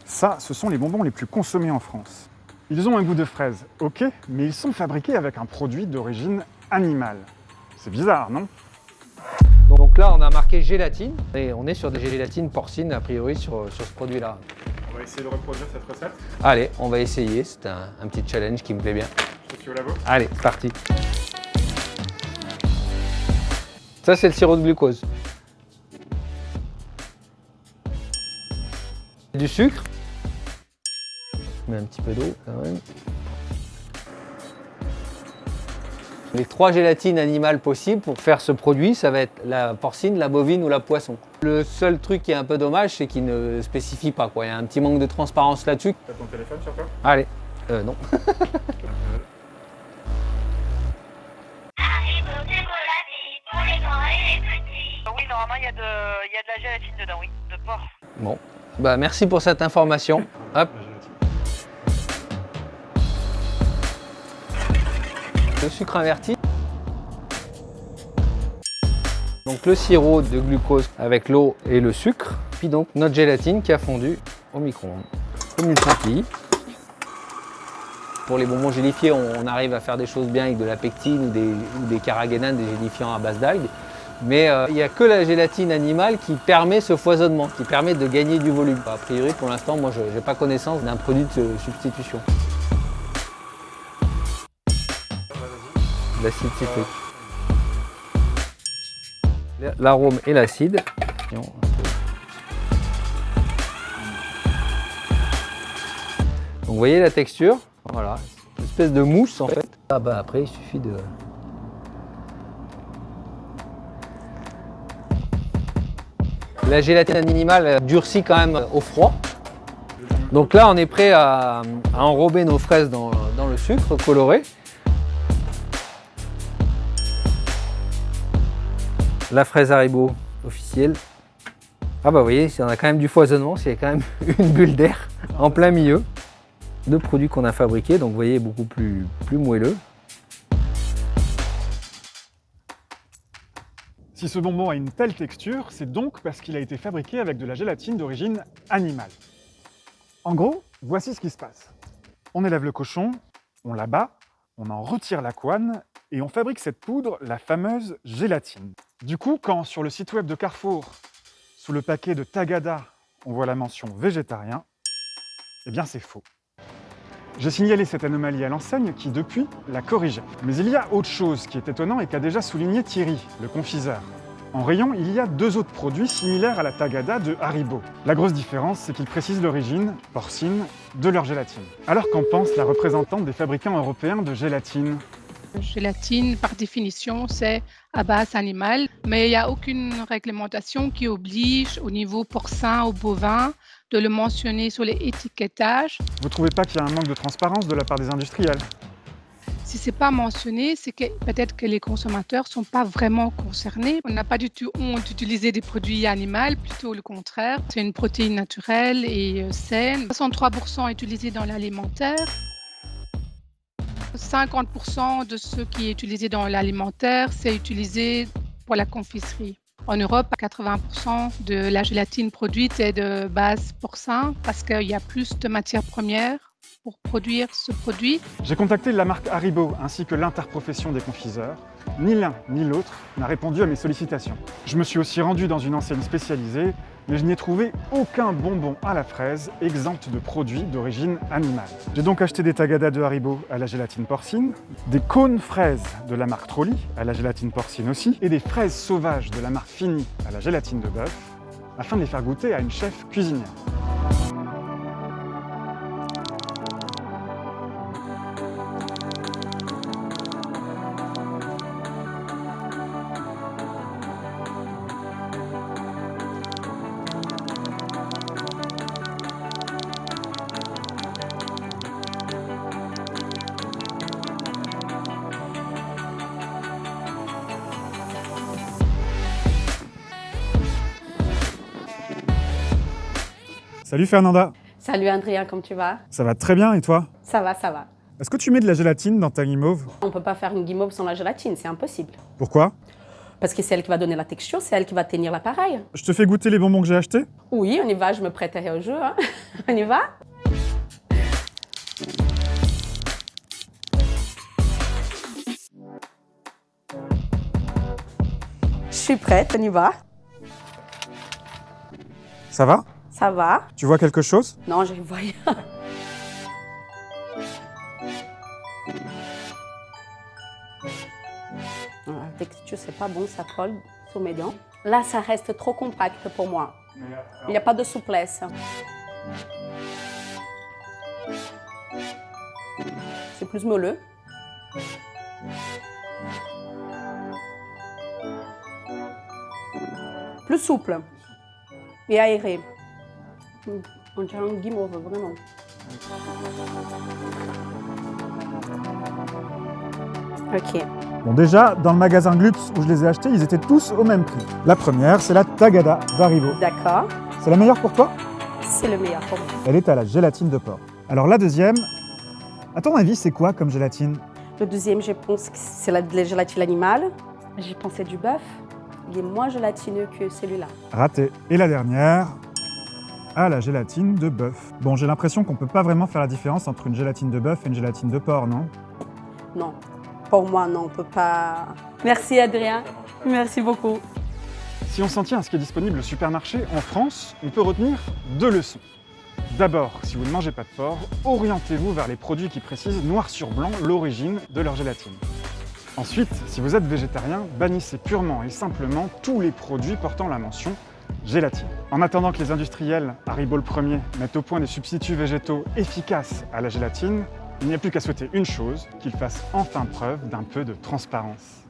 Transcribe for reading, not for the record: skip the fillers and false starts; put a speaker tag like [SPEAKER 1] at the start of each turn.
[SPEAKER 1] Ça, ce sont les bonbons les plus consommés en France. Ils ont un goût de fraise, ok, mais ils sont fabriqués avec un produit d'origine animale. C'est bizarre, non?
[SPEAKER 2] Donc là, on a marqué gélatine, et on est sur des gélatines porcines, a priori, sur ce produit-là.
[SPEAKER 1] On va essayer de reproduire cette recette.
[SPEAKER 2] Allez, on va essayer, c'est un petit challenge qui me plaît bien.
[SPEAKER 1] Je te suis au labo.
[SPEAKER 2] Allez, c'est parti. Ça, c'est le sirop de glucose. Du sucre. Je mets un petit peu d'eau quand même. Les 3 gélatines animales possibles pour faire ce produit, ça va être la porcine, la bovine ou la poisson. Le seul truc qui est un peu dommage, c'est qu'il ne spécifie pas, quoi. Il y a un petit manque de transparence là-dessus.
[SPEAKER 1] T'as ton téléphone sur toi?
[SPEAKER 2] Allez, non.
[SPEAKER 3] Oui, normalement, il y a de la gélatine dedans, oui, de porc.
[SPEAKER 2] Bon, bah merci pour cette information. Hop. Le sucre inverti. Donc le sirop de glucose avec l'eau et le sucre. Puis donc notre gélatine qui a fondu au micro-ondes. Comme une chantilly. Pour les bonbons gélifiés, on arrive à faire des choses bien avec de la pectine ou des carragénanes, des gélifiants à base d'algues. Mais il n'y a que la gélatine animale qui permet ce foisonnement, qui permet de gagner du volume. A priori, pour l'instant, moi, je n'ai pas connaissance d'un produit de substitution. L'acide citrique. L'arôme et l'acide. Donc vous voyez la texture, voilà, une espèce de mousse en fait. Ah bah après il suffit de... La gélatine animale durcit quand même au froid. Donc là on est prêt à enrober nos fraises dans le sucre coloré. La fraise Haribo officielle. Ah bah vous voyez, on a quand même du foisonnement, c'est quand même une bulle d'air en plein milieu. De produits qu'on a fabriqués, donc vous voyez beaucoup plus moelleux.
[SPEAKER 1] Si ce bonbon a une telle texture, c'est donc parce qu'il a été fabriqué avec de la gélatine d'origine animale. En gros, voici ce qui se passe. On élève le cochon, on l'abat, on en retire la couenne et on fabrique cette poudre, la fameuse gélatine. Du coup, quand sur le site web de Carrefour, sous le paquet de Tagada, on voit la mention végétarien, eh bien c'est faux. J'ai signalé cette anomalie à l'enseigne qui, depuis, l'a corrigée. Mais il y a autre chose qui est étonnant et qu'a déjà souligné Thierry, le confiseur. En rayon, il y a 2 autres produits similaires à la Tagada de Haribo. La grosse différence, c'est qu'ils précisent l'origine, porcine, de leur gélatine. Alors qu'en pense la représentante des fabricants européens de gélatine?
[SPEAKER 4] Gélatine, par définition, c'est à base animale, mais il n'y a aucune réglementation qui oblige au niveau porcin ou bovin de le mentionner sur les étiquetages.
[SPEAKER 1] Vous trouvez pas qu'il y a un manque de transparence de la part des industriels?
[SPEAKER 4] Si ce n'est pas mentionné, c'est que peut-être que les consommateurs ne sont pas vraiment concernés. On n'a pas du tout honte d'utiliser des produits animaux, plutôt le contraire. C'est une protéine naturelle et saine. 63% utilisé dans l'alimentaire. 50% de ce qui est utilisé dans l'alimentaire, c'est utilisé pour la confiserie. En Europe, 80% de la gélatine produite est de base porcin parce qu'il y a plus de matières premières pour produire ce produit.
[SPEAKER 1] J'ai contacté la marque Haribo ainsi que l'interprofession des confiseurs. Ni l'un ni l'autre n'a répondu à mes sollicitations. Je me suis aussi rendu dans une enseigne spécialisée, mais je n'y ai trouvé aucun bonbon à la fraise exempt de produits d'origine animale. J'ai donc acheté des Tagada de Haribo à la gélatine porcine, des cônes fraises de la marque Trolli à la gélatine porcine aussi, et des fraises sauvages de la marque Fini à la gélatine de bœuf, afin de les faire goûter à une chef cuisinière. Salut Fernanda.
[SPEAKER 5] Salut Adrien, comment tu vas?
[SPEAKER 1] Ça va très bien et toi?
[SPEAKER 5] Ça va, ça va.
[SPEAKER 1] Est-ce que tu mets de la gélatine dans ta guimauve?
[SPEAKER 5] On peut pas faire une guimauve sans la gélatine, c'est impossible.
[SPEAKER 1] Pourquoi?
[SPEAKER 5] Parce que c'est elle qui va donner la texture, c'est elle qui va tenir l'appareil.
[SPEAKER 1] Je te fais goûter les bonbons que j'ai achetés?
[SPEAKER 5] Oui, on y va, je me prêterai au jeu. Hein. On y va? Je suis prête, on y va.
[SPEAKER 1] Ça va?
[SPEAKER 5] Ça va?
[SPEAKER 1] Tu vois quelque chose?
[SPEAKER 5] Non, je vois rien. La texture, c'est pas bon, ça colle sur mes dents. Là, ça reste trop compact pour moi. Il n'y a pas de souplesse. C'est plus moelleux. Plus souple et aéré. On dirait un guimauve, vraiment. Ok.
[SPEAKER 1] Bon, déjà, dans le magasin Glups où je les ai achetés, ils étaient tous au même prix. La première, c'est la Tagada d'Haribo.
[SPEAKER 5] D'accord.
[SPEAKER 1] C'est la meilleure pour toi?
[SPEAKER 5] C'est le meilleur pour moi.
[SPEAKER 1] Elle est à la gélatine de porc. Alors la deuxième, à ton avis, c'est quoi comme gélatine?
[SPEAKER 5] Le deuxième, je pense que c'est la gélatine animale. J'ai pensé du bœuf. Il est moins gélatineux que celui-là.
[SPEAKER 1] Raté. Et la dernière, à la gélatine de bœuf. Bon, j'ai l'impression qu'on peut pas vraiment faire la différence entre une gélatine de bœuf et une gélatine de porc, non?
[SPEAKER 5] Non. Pour moi, non, on peut pas. Merci Adrien. Merci beaucoup.
[SPEAKER 1] Si on s'en tient à ce qui est disponible au supermarché, en France, on peut retenir 2 leçons. D'abord, si vous ne mangez pas de porc, orientez-vous vers les produits qui précisent noir sur blanc l'origine de leur gélatine. Ensuite, si vous êtes végétarien, bannissez purement et simplement tous les produits portant la mention gélatine. En attendant que les industriels, Haribo le premier, mettent au point des substituts végétaux efficaces à la gélatine, il n'y a plus qu'à souhaiter une chose, qu'ils fassent enfin preuve d'un peu de transparence.